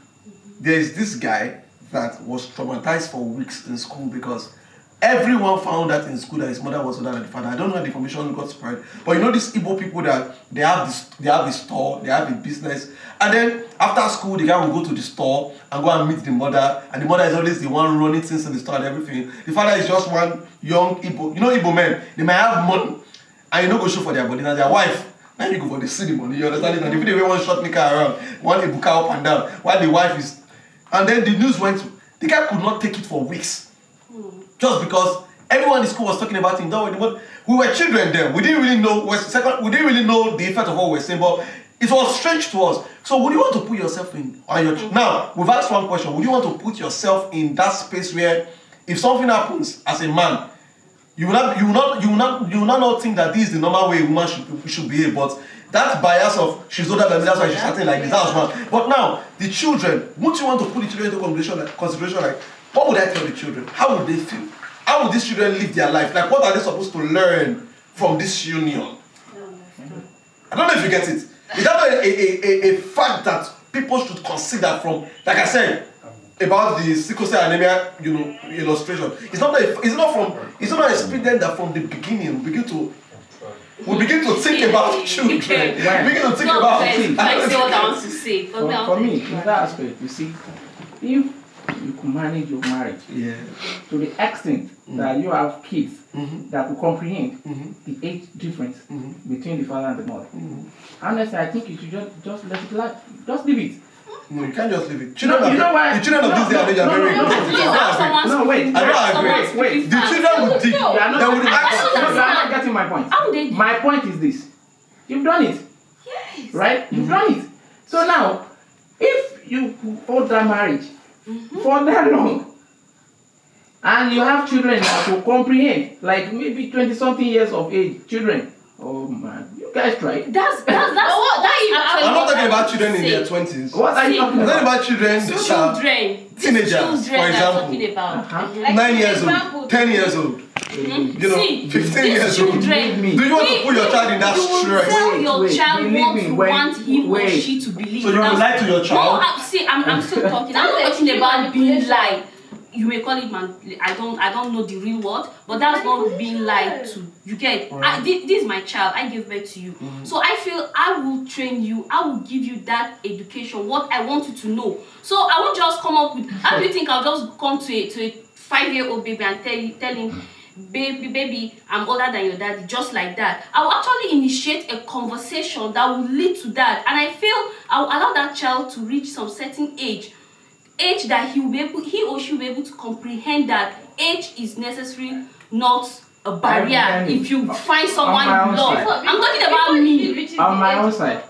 there is this guy that was traumatized for weeks in school because everyone found that in school that his mother was older than the father. I don't know how the information got spread, but these Igbo people that they have a store, they have a business, and then after school the guy will go to the store and go and meet the mother, and the mother is always the one running things in the store and everything. The father is just one young Igbo. Igbo men, they might have money and go show for their body. Now their wife. Now you go for the ceremony, you understand it? And the video one shot Nika around, one Ibuka up and down, while the wife is. And then the news went, the guy could not take it for weeks. Just because everyone in school was talking about him. We were children then. We didn't really know the effect of what we were saying, but it was strange to us. So would you want to put yourself in now, we've asked one question, would you want to put yourself in that space where if something happens as a man, you will not think that this is the normal way a woman should behave, but that bias of she's older than me, that's why she's acting like this, that's one. But now, the children, won't you want to put the children into consideration like, what would I tell the children? How would they feel? How would these children live their life? Like, what are they supposed to learn from this union? I don't know if you get it. Is that a fact that people should consider from, like I said, about the sickle cell anemia, illustration. It's not an expedient that from the beginning we begin to think about children. We begin to think about things. For me, in that aspect, you see, if you can manage your marriage to the extent that you have kids that will comprehend the age difference between the father and the mother. Honestly, I think you should just let it lie. Just leave it. No, you can't just leave it. The children of this day are very wait. I don't agree. The children would dig. They would ask. You are not getting my point. My point is this. You've done it. Yes. Right? You've done it. So now, if you hold that marriage for that long, and you have children that will comprehend, like maybe 20-something years of age, children. Oh man, you guys try. That's what I'm not talking about children in their 20s. What are you talking I'm about? talking about children, teenagers, for example. 9 years old, 10 years old, 15 years old. Do you want to put your child in that stress? Tell your child what you want him or she to believe. So you will lie to your child? No, I'm still talking. I'm not talking about being lied. You may call it I don't know the real word, but that's not being lied to. You get this is my child. I gave birth to you, so I feel I will train you. I will give you that education. What I want you to know. So I won't just come up with. How do you think I'll just come to a 5-year-old baby and tell him baby, I'm older than your daddy, just like that. I will actually initiate a conversation that will lead to that, and I feel I will allow that child to reach some certain age that he or she will be able to comprehend that age is necessary, not a barrier. If you find someone you love, I'm talking about me. On my own side.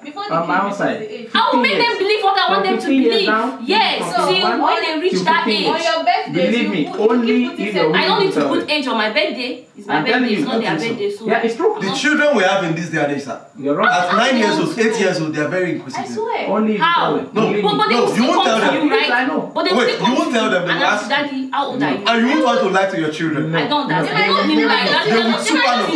I will make them believe what I want them to believe. Yes, till when they reach that age. On your birthday, Believe me, only if you're I don't need to willing put age on my birthday. It's my I'm telling birthday, you, it's not their nothing so. birthday. So Yeah, it's true. The children we have in this day and age, sir, You're right. at 9 years old, also. 8 years old, they are very I inquisitive. swear. Only if you How? tell them. No, Believe me. but they No, will you still won't come tell to them. you, right? I know. But they will Wait, still you come won't to tell you them, they and will ask, ask- Daddy, how old are you? And you won't want to lie to your children. I don't understand. They I don't mean like that. They will super know.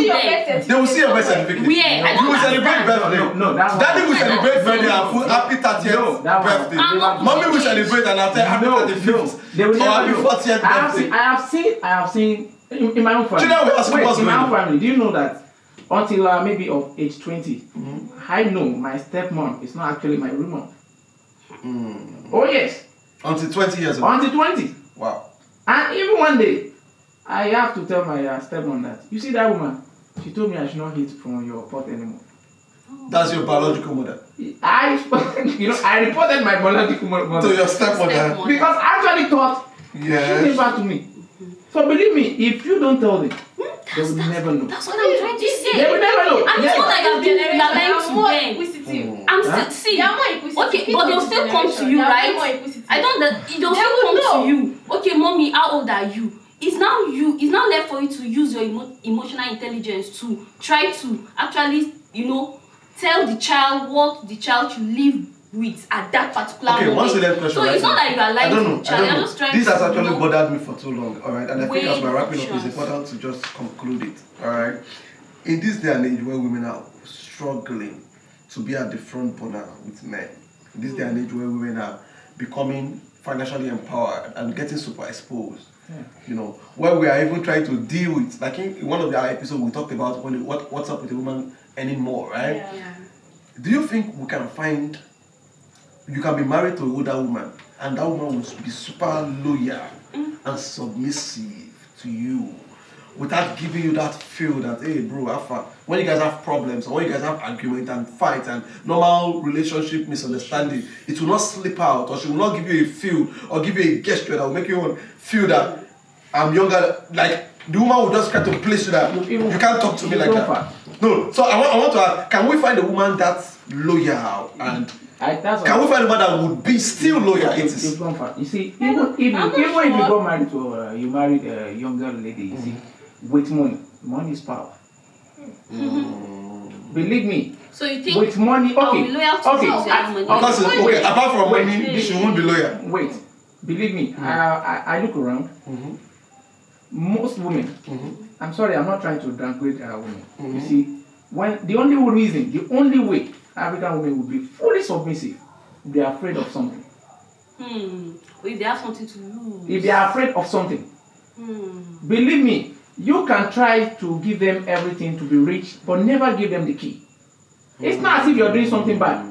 They will see your birth certificate. Where? I You will don't celebrate understand. birthday. No, that one. Daddy will I don't celebrate birthday and understand. put happy 30th No, that one. birthday. I'm not Mommy will doing it. celebrate and I'll tell happy 35th. They will or never happy know. 40th birthday. I have seen in my own family. Children will ask you Wait, what's in my going own on. family, do you know that until maybe of age 20, I know my stepmom is not actually my real mom. Oh yes, Until 20 years old. until 20. Wow. And even one day, I have to tell my stepmom that, you see that woman, she told me I should not eat from your pot anymore. That's your biological mother. I reported my biological mother. To your stepmother. Because I actually thought she Yes. gave back to me. So believe me, if you don't tell them, they will never know. That's what I'm trying to say. They will never know. And it's not like I've been lying to them. I'm Huh? still see. They are more inquisitive. Okay, but they'll still come to you, They are right? more inquisitive. I don't. They'll They still will come know. to you. Okay, mommy, how old are you? It's now left for you to use your emotional intelligence to try to actually, tell the child what the child should live with at that particular Okay, moment. one silent question. So right it's not now. like you are I lying don't to know. the child. I You're don't just know. trying This has to, actually bothered me for too long. All right, and I think as we're wrapping up, it's options. important to just conclude it. All right. In this day and age where women are struggling to be at the front burner with men, in this day and age where women are becoming financially empowered and getting super exposed, where we are even trying to deal with, like in one of the other episodes we talked about what's up with a woman earning more, right? Yeah. Do you think you can be married to an older woman and that woman will be super loyal and submissive to you without giving you that feel that, hey bro, when you guys have problems or when you guys have argument and fight and normal relationship misunderstanding, it will not slip out, or she will not give you a feel or give you a gesture that will make you feel that I'm younger. Like the woman will just try to place you that you can't talk to me like that. No, so I want to ask, can we find a woman that's loyal and can we find a woman that would be still loyal? You see, even if you got married to you married a younger lady, you see, with money is power. Believe me. So you think with money, I'll be loyal to money? Apart from money, she won't be loyal. Wait, believe me. I look around. Most women. I'm sorry, I'm not trying to downgrade women. You see, the only way African women will be fully submissive, they are afraid of something. Or if they have something to lose. If they are afraid of something, believe me, you can try to give them everything to be rich, but never give them the key. It's not as if you're doing something bad.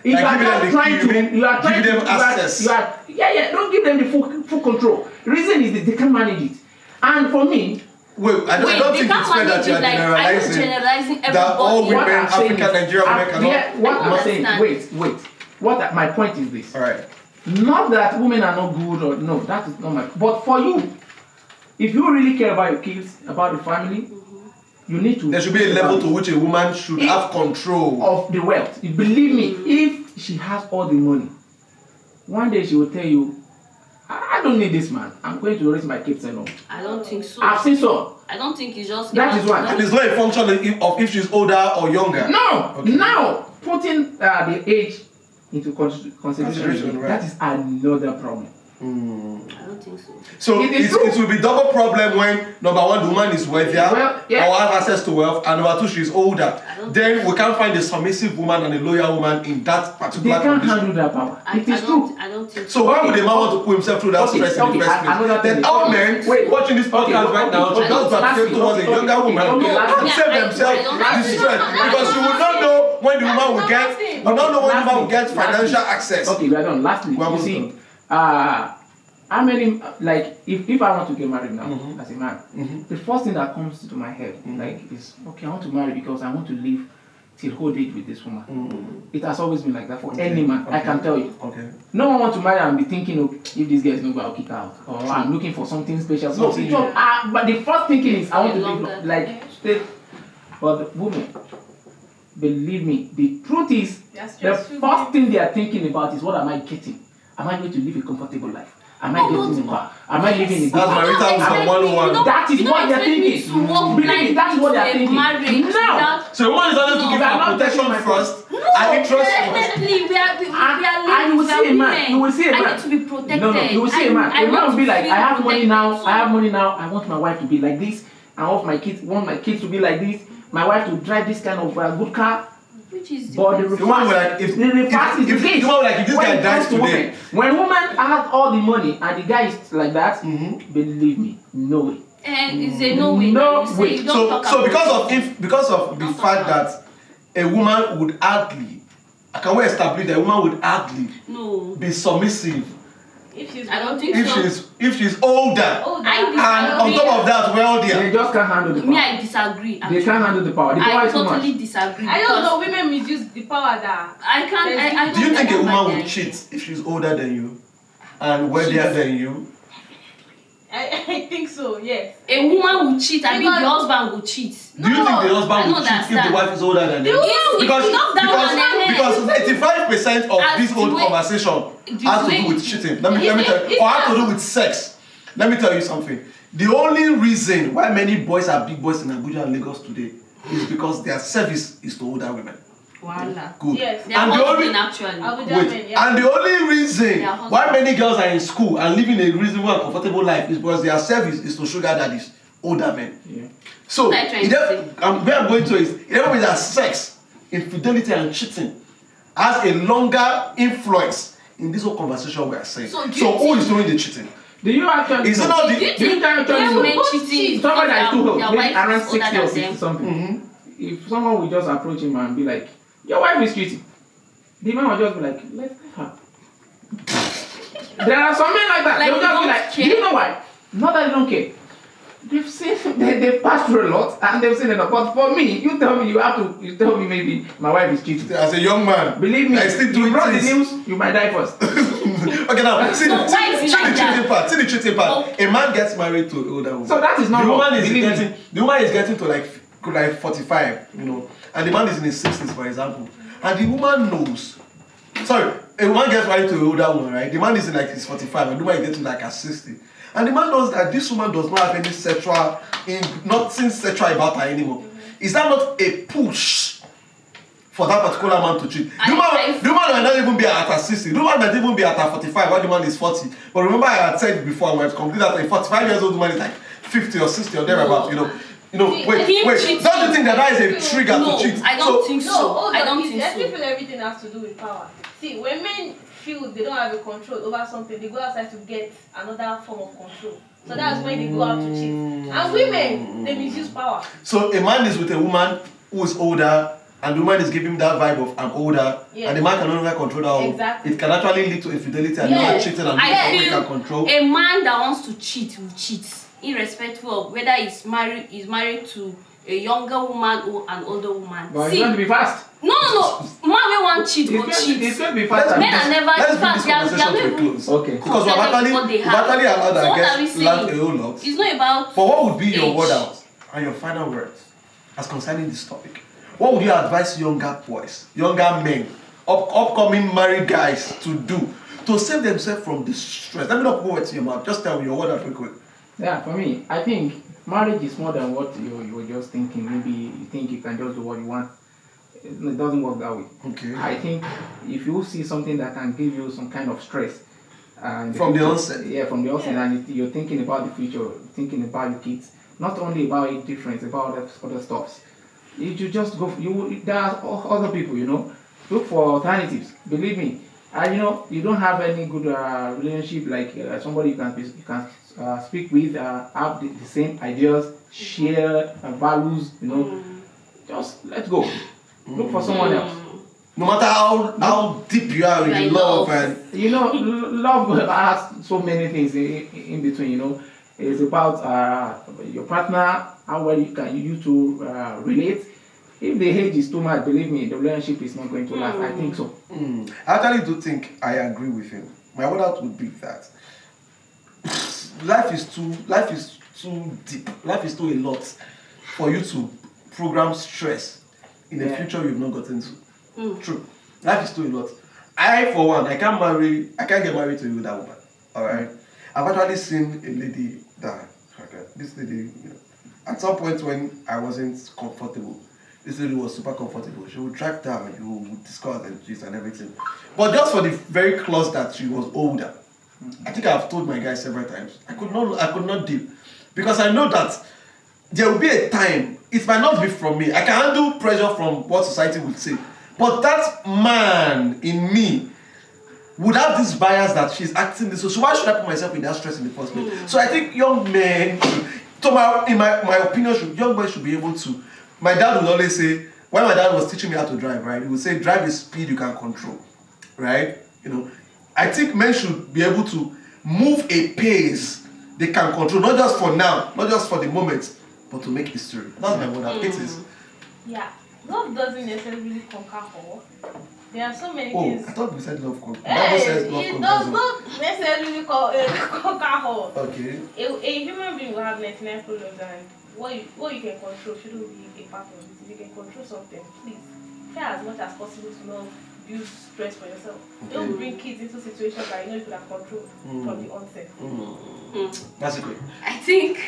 If like you are trying to give them access. Don't give them the full control. The reason is that they can't manage it. And for me, I don't think it's fair that you are generalizing that all women, African, Nigerian women cannot. What I'm saying, wait. My point is this. All right. Not that women are not good or no, that is not my. But for you, if you really care about your kids, about the family, you need to. There should be a level to which a woman should have control of the wealth. Believe me, if she has all the money, one day she will tell you, I don't need this man. I'm going to raise my kids alone. I don't think so. I've seen so. I don't think it's just. That is why. And it's not a function of if she's older or younger. No. Okay. Now, putting the age into consideration, right. that is another problem. I don't think so. So it will be double problem when number one, the woman is wealthier or have access to wealth, and number two, she's older. Then we can't find a submissive woman and a loyal woman in that particular condition. They can't condition. handle that power. It is true. I don't think so. Why would a man want to put himself through that stress in the first place? Then all men watching this podcast right now should just gravitate towards a younger woman and save themselves this stress, because you will not know when the woman will get. You don't know when the woman will get financial access. Okay, we are done. Lastly, you see, how many, like, if I want to get married now as a man, the first thing that comes to my head, like, is, okay, I want to marry because I want to live till old age with this woman. It has always been like that for any man, I can tell you. No one wants to marry and be thinking, oh, if this girl is not going to kick out, or I'm looking for something special. No, but the first thinking is, I want to live, like, stay. But the women, believe me, the truth is, the first thing they are thinking about is, what am I getting? Am I going to live a comfortable life? Am I getting a car? Am I living in a good house? That is what they are thinking. Believe me, that is what they are thinking. Now, so the woman is always looking for protection first, and interest first. And you will see a man. You will see a man. I need to be protected. No, you will see a man. A man will be like, I have money now. I have money now. I want my wife to be like this. I want my kids to be like this. My wife to drive this kind of good car. Which is the one like if this guy dies today. When woman has all the money and the guy is like that, believe me, no way. And it's a no way. No way. So because of the fact that a woman would hardly, can we establish that a woman would hardly be submissive? I don't think so. If she's older, and on top of that, wealthier. They just can't handle the power. Me, I disagree. They can't handle the power. The power is too much. I totally disagree. I don't know. Women misuse the power that. I can't. Do you think a woman would cheat if she's older than you and wealthier than you? I think so. Yes. A woman will cheat. I mean, the husband will cheat. Do you think the husband would cheat if the wife is older than you? Because 85% of this whole conversation has to do with cheating. Let me tell you, or has to do with sex. Let me tell you something. The only reason why many boys are big boys in Abuja and Lagos today is because their service is to older women. Voila. Good. Yes. And the only reason why many girls are in school and living a reasonable and comfortable life is because their service is to sugar daddies, older men. Yeah. So, where I'm going to is, even with that sex, infidelity and cheating has a longer influence in this whole conversation we are saying. So who is doing the cheating? Do you actually is it not the cheating? Someone that is too old, maybe around 60 or 50 something. If someone will just approach him and be like, your wife is cheating, the man will just be like, let's leave her. There are some men like that. They will just be like, do you know why? Not that they don't care. They've seen, they've passed through a lot and they've seen it. But for me, you tell me maybe my wife is cheating. As a young man, believe me, you brought the news, you might die first. Okay, now see the cheating part. A man gets married to an older woman. So that is not wrong. The woman is getting to like 45, you know, and the man is in his 60s, for example, and the woman knows. Sorry, a woman gets married to an older woman, right? The man is in like his 45, and the woman is getting like a 60. And the man knows that this woman does not have any nothing sexual about her anymore. Is that not a push for that particular man to cheat? The woman might not even be at her 60. The woman might even be at her 45 while the man is 40. But remember I had said before, when it's complete that a 45 years old woman is like 50 or 60 or thereabouts, you know. Wait. Don't you think that is a trigger to cheat? I don't think so. I don't think so. I feel everything has to do with power. See, when men feel they don't have a control over something, they go outside to get another form of control. So that's when they go out to cheat. And women, they misuse power. So a man is with a woman who is older, and the woman is giving that vibe of I'm older, and the man can no longer control that. Exactly. It can actually lead to infidelity and cheating and can control. A man that wants to cheat will cheat, irrespective of whether he's married to a younger woman or an older woman. But it's going to be fast. No. Man will want cheat will cheat. It's going to be fast. Men are never fast. They are never close. Okay. Because we've actually allowed our guests to learn a whole lot. It's not about. But what would be your word out and your final words as concerning this topic? What would you advise younger boys, younger men, upcoming married guys to do to save themselves from this stress? Let me not put words in your mouth. Just tell me your word out real quick. Yeah, for me, I think marriage is more than what you were just thinking. Maybe you think you can just do what you want. It doesn't work that way. Okay. I think if you see something that can give you some kind of stress, from the onset. Yeah, from the onset, and you're thinking about the future, thinking about your kids, not only about it difference, about other stuffs. If you just go, there are other people, look for alternatives. Believe me, you don't have any good relationship like somebody you can speak with, have the same ideas, share values, just let go. Look for someone else. No matter how deep you are in love and love has so many things in between. It's about your partner, how well you two relate. If the age is too much, believe me, the relationship is not going to last. I think so. I actually do think I agree with him. My word out would be that life is too deep. Life is too a lot for you to program stress in a future you've not gotten to. True. Life is too a lot. I, for one, I can't get married to you, that woman. Alright? I've actually seen a lady die. Okay. This lady, at some point when I wasn't comfortable, this lady was super comfortable. She would drive down, you would discuss and gist and everything. But just for the very clause that she was older, I think I've told my guys several times, I could not deal. Because I know that there will be a time, it might not be from me. I can handle pressure from what society would say. But that man in me would have this bias that she's acting this way. So why should I put myself in that stress in the first place? So I think young men, in my opinion, young men should be able to. My dad would always say, when my dad was teaching me how to drive, right, he would say, drive the speed you can control, right? I think men should be able to move a pace they can control, not just for now, not just for the moment, but to make history. That's my word. It is. Yeah. Love doesn't necessarily conquer all. There are so many things. I thought we said love conquers. It does not necessarily conquer all. Okay. A human being will have 99 problems, and what you can control shouldn't be a part of it. If you can control something, please try as much as possible to not build stress for yourself. Okay. Don't bring kids into situations that you could have controlled from the onset. That's a good. I think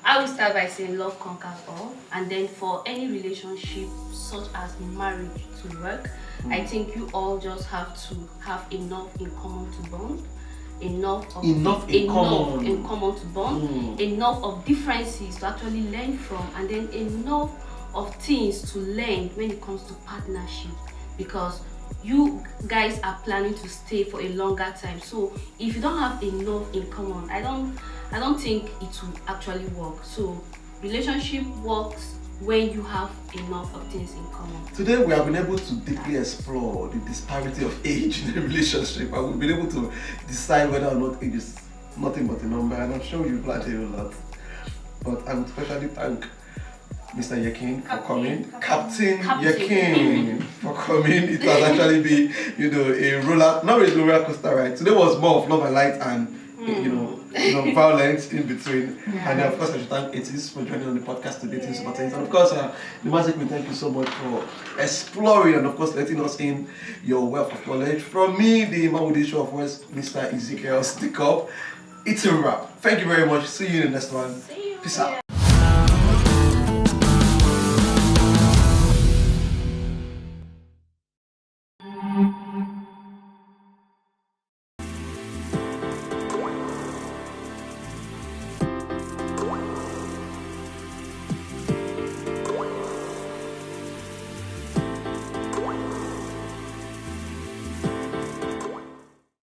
I will start by saying love conquers all, and then for any relationship such as marriage to work, I think you all just have to have enough in common to bond, enough in common to bond, enough of differences to actually learn from, and then enough of things to learn when it comes to partnership, because you guys are planning to stay for a longer time. So if you don't have enough in common, I don't think it will actually work. So relationship works when you have enough of things in common. Today we have been able to deeply explore the disparity of age in a relationship, and we've been able to decide whether or not age is nothing but a number, and I'm sure you've learned a lot. But I would especially thank Mr. Yakin for coming. Captain Yakin for coming. It has actually been, not really roller coaster ride. Today was more of love and light and violence in between. Yeah. And of course, I should thank Etis for joining on the podcast today. And of course, the Magic, we thank you so much for exploring and of course letting us in your wealth of knowledge. From me, the Mahmoudi Show of West, Mr. Ezekiel Stick Up. It's a wrap. Thank you very much. See you in the next one. Peace out.